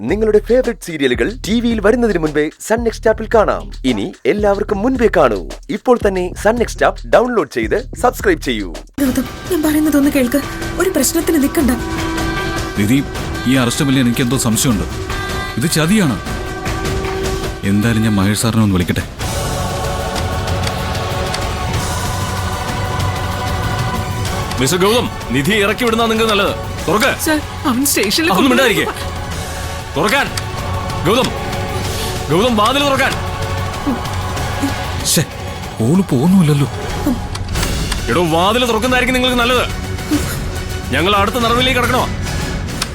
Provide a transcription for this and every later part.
നിങ്ങളുടെ ഫേവറേറ്റ് സീരിയലുകൾ ടിവിയിൽ വരുന്നതിന് മുൻപേ സൺ നെക്സ്റ്റ് ആപ്പിൽ കാണാം. ഇനി എല്ലാവർക്കും മുൻപേ കാണൂ. ഇപ്പോൾ തന്നെ സൺ നെക്സ്റ്റ് ആപ്പ് ഡൗൺലോഡ് ചെയ്ത് സബ്സ്ക്രൈബ് ചെയ്യൂ. ഗൗതം, ഞാൻ പറയുന്നതൊന്ന് കേൾക്ക്. ഒരു പ്രശ്നത്തിന് നിൽക്കണ്ട. നിധി, ഈ അറസ്റ്റ് വലിയ എനിക്ക് എന്തോ സംശയമുണ്ട്. ഇത് ചതിയാണ്. എന്തായാലും ഞാൻ മഹേഷ് സാറിനെ ഒന്ന് വിളിക്കട്ടെ. മിസ്റ്റർ ഗൗതം, നിധി ഇറക്കി വിടുന്ന നിങ്ങൾക്ക് നല്ലത്. തുറക്ക്. അവൻ സ്റ്റേഷനിൽ തുറക്കാൻ. ഗൗതം, ഗൗതം, വാതിൽ തുറക്കാൻ. ഓള് പോകുന്നില്ലല്ലോ. എടോ, വാതിൽ തുറക്കുന്നതായിരിക്കും നിങ്ങൾക്ക് നല്ലത്. ഞങ്ങൾ അടുത്ത നടപടിയിലേക്ക് കിടക്കണോ?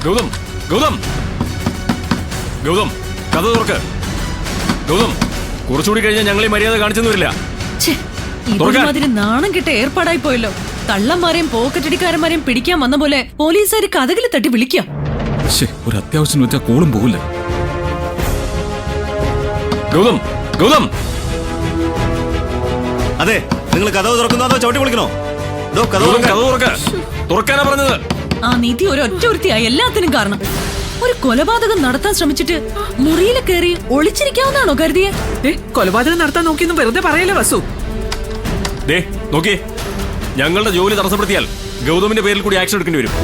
ഗൗതം, ഗൗതം, ഗൗതം, കഥ തുറക്ക്. ഗൗതം, കുറച്ചുകൂടി കഴിഞ്ഞാൽ ഞങ്ങൾ ഈ മര്യാദ കാണിച്ചെന്ന് വരില്ല. നാണം കിട്ട ഏർപ്പാടായി പോയല്ലോ. കള്ളന്മാരെയും പോക്കറ്റടിക്കാരന്മാരെയും പിടിക്കാൻ വന്ന പോലെ പോലീസുകാർ കഥകിൽ തട്ടി വിളിക്കാം. ഒരു അത്യാവശ്യം വെച്ചാൽ കോളും പോകില്ല. ഗൗതം, ഗൗതം, അതെ, നിങ്ങൾ കഥ തുറക്കുന്നോ അതോ ചവിട്ടി വിളിക്കണോ? തുറക്കാനാ പറഞ്ഞത്. ആ നീതി ഒരു ഒറ്റ വൃത്തിയായി എല്ലാത്തിനും കാരണം. ഒരു കൊലപാതകം നടത്താൻ ശ്രമിച്ചിട്ട് മുറിയിൽ കയറി ഒളിച്ചിരിക്കാവുന്നതാണോ കരുതിയെ? കൊലപാതകം നടത്താൻ നോക്കിയൊന്നും വെറുതെ പറയല്ലേ വസു. നോക്കിയേ, ഞങ്ങളുടെ ജോലി തടസ്സപ്പെടുത്തിയാൽ ഗൗതമിന്റെ പേരിൽ കൂടി ആക്ഷൻ എടുക്കേണ്ടി വരും.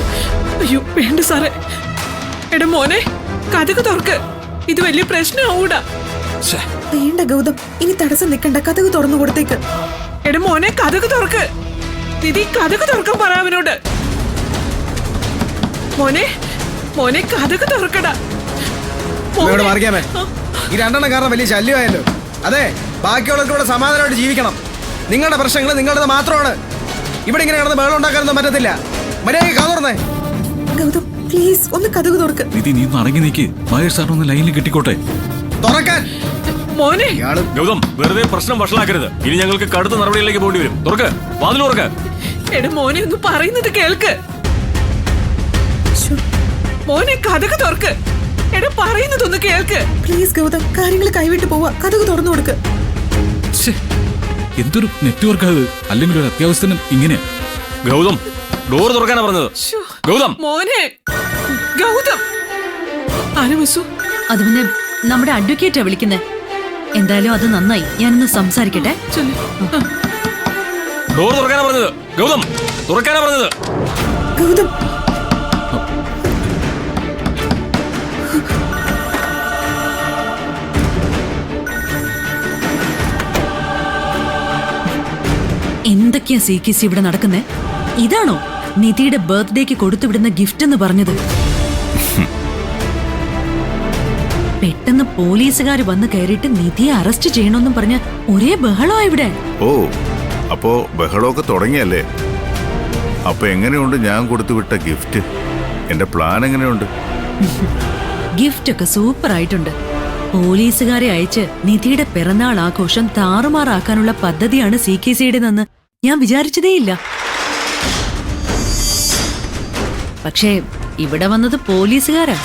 അയ്യോ വേണ്ട സാറേ. എടാ മോനെ, കഥക് തുറക്ക്. ഇത് വലിയ പ്രശ്നമാവൂടാ. വേണ്ട ഗൗതം, ഇനി തടസ്സം നിൽക്കണ്ട. കഥക് തുറന്നു കൊടുത്തേക്ക്. എടാ മോനെ, കഥക് തുറക്ക്. നിധി, കഥക് തുറക്കാൻ പറ അവനോട്. മോനെ, മോനെ, കഥക് തുറക്കടാ. ഈ രണ്ടെണ്ണം കാരണം വലിയ ശല്യമായല്ലോ. അതെ, ബാക്കിയുള്ളവർക്ക് ഇവിടെ സമാധാനമായിട്ട് ജീവിക്കണം. നിങ്ങളുടെ പ്രശ്നങ്ങൾ നിങ്ങളുടേത് മാത്രമാണ്. ഇവിടെ ഇങ്ങനെ കിടന്ന് ബഹളം ഉണ്ടാക്കാനൊന്നും പറ്റത്തില്ല. മര്യാദയ്ക്ക് കഥ തുറന്നേ. ഗൗതം, പ്ലീസ് ഒന്ന് കഥക് തുറക്ക്. നിധി, നീ ഒന്ന് അടങ്ങി നീക്ക്. മഹേഷ് സാറിനൊന്ന് ലൈനിൽ കിട്ടിക്കോട്ടെ. തുറക്കാൻ. മോനെ, ഗൗതം, വെറുതെ പ്രശ്നം വഷളാക്കരുത്. ഇനി ഞങ്ങൾക്ക് കടുത്ത നടപടിയിലേക്ക് പോകേണ്ടി വരും. തുറക്ക്, വാതിൽ തുറക്ക്. എടാ മോനെ, ഒന്ന് പറയുന്നത് കേൾക്ക്. മോനെ, കഥക് തുറക്ക്. എടാ പറയുന്നതൊന്ന് കേൾക്ക്. പ്ലീസ് ഗൗതം, കാര്യങ്ങൾ കൈവിട്ട് പോവാ. കഥക് തുറന്നു കൊടുക്ക്. എന്തൊരു നെറ്റ്വർക്ക് അത്. അല്ലെങ്കിൽ ഒരു അത്യാവശ്യത്തിനും ഇങ്ങനെയാ. ഗൗതം, ഡോർ തുറക്കാനാ പറഞ്ഞത്. ഗൗതം, മോനെ, ഗൗതം. ആനവസു, അത് പിന്നെ നമ്മുടെ അഡ്വക്കേറ്റാ വിളിക്കുന്നേ. എന്തായാലും അത് നന്നായി. ഞാനൊന്ന് സംസാരിക്കട്ടെ. ഡോർ തുറക്കാനാ പറഞ്ഞത്. ഗൗതം, തുറക്കാനാ പറഞ്ഞത്. ഗൗതം, എന്തൊക്കെയാ സീക്കിസി ഇവിടെ നടക്കുന്നേ? ഇതാണോ നിധിയുടെ ബർത്ത്ഡേക്ക് കൊടുത്തുവിടുന്ന ഗിഫ്റ്റ് എന്ന് പറഞ്ഞത്? പെട്ടെന്ന് പോലീസുകാർ വന്ന് കയറിയിട്ട് നിധിയെ അറസ്റ്റ് ചെയ്യണമെന്നും പറഞ്ഞ് ഒരേ ബഹളമാ ഇവിടെ. ഓ, അപ്പോ ബഹളമൊക്കെ തുടങ്ങിയല്ലേ? അപ്പൊ എങ്ങനെയുണ്ട് ഞാൻ കൊടുത്തുവിട്ട ഗിഫ്റ്റ്? എന്റെ പ്ലാൻ എങ്ങനെയുണ്ട്? ഗിഫ്റ്റ് ഒക്കെ സൂപ്പർ ആയിട്ടുണ്ട്. പോലീസുകാരെ അയച്ച് നിധിയുടെ പിറന്നാൾ ആഘോഷം താറുമാറാക്കാനുള്ള പദ്ധതിയാണ് CKCയുടേതെന്ന് ഞാൻ വിചാരിച്ചതേയില്ല. പക്ഷേ ഇവിടെ വന്നത് പോലീസുകാരാ.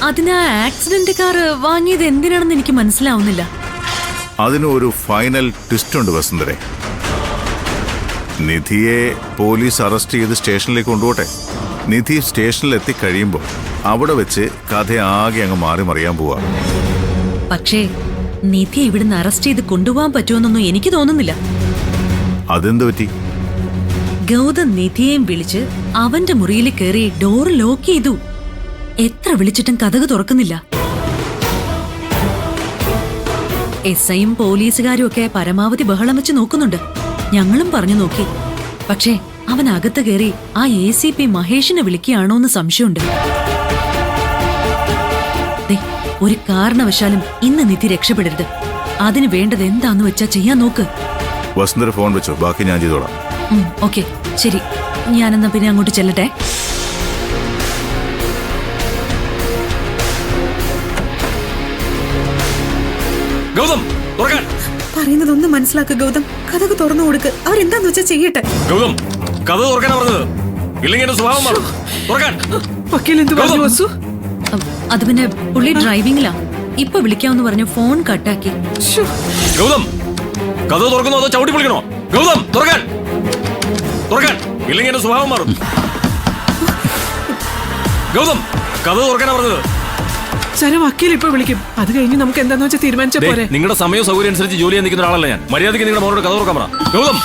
അതിന് ആക്സിഡന്റ് കാർ വാങ്ങിയത് എന്തിനാണെന്ന് എനിക്ക് മനസ്സിലാവുന്നില്ല. അതിന് ഒരു ഫൈനൽ ട്വിസ്റ്റ് ഉണ്ട് വസുന്ധരെ. നിധിയെ പോലീസ് അറസ്റ്റ് ചെയ്ത് സ്റ്റേഷനിലേക്ക് കൊണ്ടുപോട്ടെ. നിധി സ്റ്റേഷനിൽ എത്തിക്കഴിയുമ്പോൾ അവിടെ വെച്ച് കഥ ആകെ അങ്ങ് മാറി മറിയാൻ പോവാ. പക്ഷേ നിധി ഇവിടുന്ന് അറസ്റ്റ് ചെയ്ത് കൊണ്ടുപോകാൻ പറ്റുമെന്നൊന്നും എനിക്ക് തോന്നുന്നില്ല. അതെന്ത് പറ്റി? ഗൗതം നിധിയെയും വിളിച്ച് അവന്റെ മുറിയിൽ കയറി ഡോർ ലോക്ക് ചെയ്തു. എത്ര വിളിച്ചിട്ടും കഥക് തുറക്കുന്നില്ല. SIയും പോലീസുകാരും ഒക്കെ പരമാവധി ബഹളം വെച്ച് നോക്കുന്നുണ്ട്. ഞങ്ങളും പറഞ്ഞു നോക്കി. പക്ഷേ അവൻ അകത്ത് കയറി ആ ACP മഹേഷിനെ വിളിക്കുകയാണോന്ന് സംശയമുണ്ട്. ഒരു കാരണവശാലും ഇന്ന് നിധി രക്ഷപ്പെടരുത്. അതിന് വേണ്ടത് എന്താന്ന് വെച്ചാ ചെയ്യാൻ നോക്ക്. വസുന്ധര ഫോൺ വെച്ചോ, ബാക്കി ഞാൻ ചെയ്തോളാം. ഓക്കെ, ശരി. ഞാനെന്നാ പിന്നെ അങ്ങോട്ട് ചെല്ലട്ടെ. ഗൗതം, തുറക്കാൻ. പറയുന്നതൊന്നും മനസ്സിലാക്കുക ഗൗതം. കഥക് തുറന്നു കൊടുക്ക്. അവരെന്താന്ന് വെച്ചാ ചെയ്യട്ടെ. ഗൗതം, കഥ തുറക്കാനാ പറഞ്ഞത്. ഇല്ലെങ്കിൽ എന്റെ സ്വഭാവം മാറും. തുറക്കാൻ. അത് പിന്നെ പുള്ളി ഡ്രൈവിംഗിലാ. ഇപ്പൊ വിളിക്കാമെന്ന് പറഞ്ഞ് ഫോൺ കട്ടാക്കി. ഗൗതം, കഥ തുറക്കുന്നോ അതോ ചവിട്ടി വിളിക്കണോ? ഗൗതം, തുറക്കാൻ. തുറക്കാൻ, ഇല്ലെങ്കിൽ എന്റെ സ്വഭാവം മാറും. ഗൗതം, കഥ തുറക്കാനാ പറഞ്ഞത്. സാറേ വക്കീൽ ഇപ്പൊ വിളിക്കും. അത് കഴിഞ്ഞ് നമുക്ക് എന്താന്ന് വെച്ചാൽ തീരുമാനിച്ച പോരെ. നിങ്ങളുടെ സമയ സൗകര്യം അനുസരിച്ച് ജോലി ചെയ്യാൻ നിൽക്കുന്ന ഒരാളല്ല ഞാൻ. മര്യാദയ്ക്ക് നിങ്ങളുടെ മോനോട് കഥ തുറക്കാൻ പറ. ഗൗതം